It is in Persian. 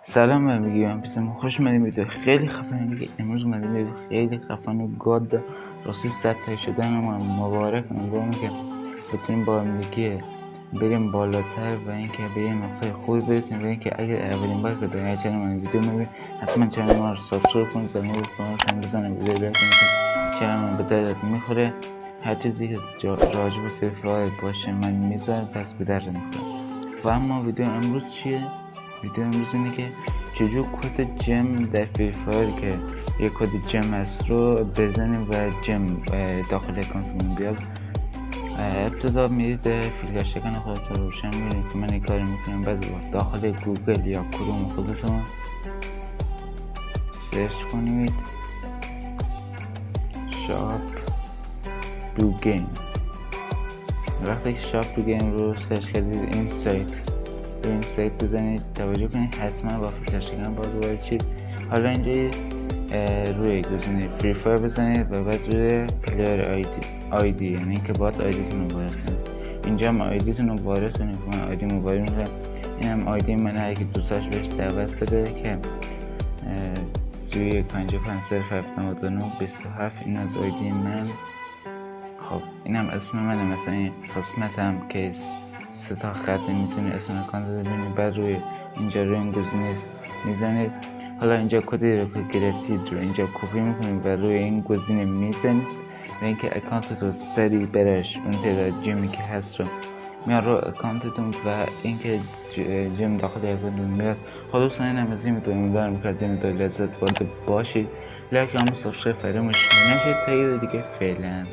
سلام من میگم پیشم خوش اومدیم ویدیو خیلی خفنی که امروز اومدیم ویدیو خیلی خفن و گاد راستی 100 تا شدن ما مبارک. امیدوارم که بتونیم با هم دیگه بریم بالاتر و اینکه به یه نقطه خوبی برسیم و اینکه اگر اولین بار که دارین چنل من ویدیو میبینید حتما چنل ما رو سابسکرایب کنید، زنگ بزنید بزنید ویدیو لایک کنید. چنل من به دردت میخوره، هر چیزی که راجع به فری فایر باشه من میذارم، پس به درد میخوره. و اما ویدیو امروز چیه؟ ویدیو امروز اینه که چجور کد جم در فری فایر که یه کد جم هست رو بزنیم و جم داخل اکانتمون بیاد. ابتدا میرید فیلتر شکن خودتون رو روشن میرید که من این کاری میکنم. بعد داخل گوگل یا کروم خودتون سرچ کنید شاپ دو گیم. وقتی که شاپ دو گیم رو سرچ کردید این سایت بزنید، توجه کنید حتما با فیلتر شکن باز بچید. حالا اینجا روی گزینه فری فایر بزنید و بعد روی پلیر آیدی یعنی که باید آیدیتون رو وارد کنید. اینجا هم آیدیتون رو وارد کنید. من آیدی موبایل میکنم، این هم آیدی من، هر کی دوستاش بهش دعوت بده که 31550799 این از آیدی من. خب این هم اسم منه، مثلا این قسمت هم که 3 تا خط میتونی اسم اکانت رو ببینید. بعد روی اینجا روی این گزینه میزنید. حالا اینجا کدی رو که گرفتید رو اینجا کپی میکنید و روی این گزینه میزنید و اینکه اکانتتون سریع برش اون تعداد جیمی که هست رو میاد رو اکانتتون و اینکه جیم داخل اکانتتون میاد. خلاصا این هم از این ویدیو. امیدوارم که از این ویدیو لذت برده باشید. لایک و سابسکرایب فراموش نکنید تا دیگه. فعلا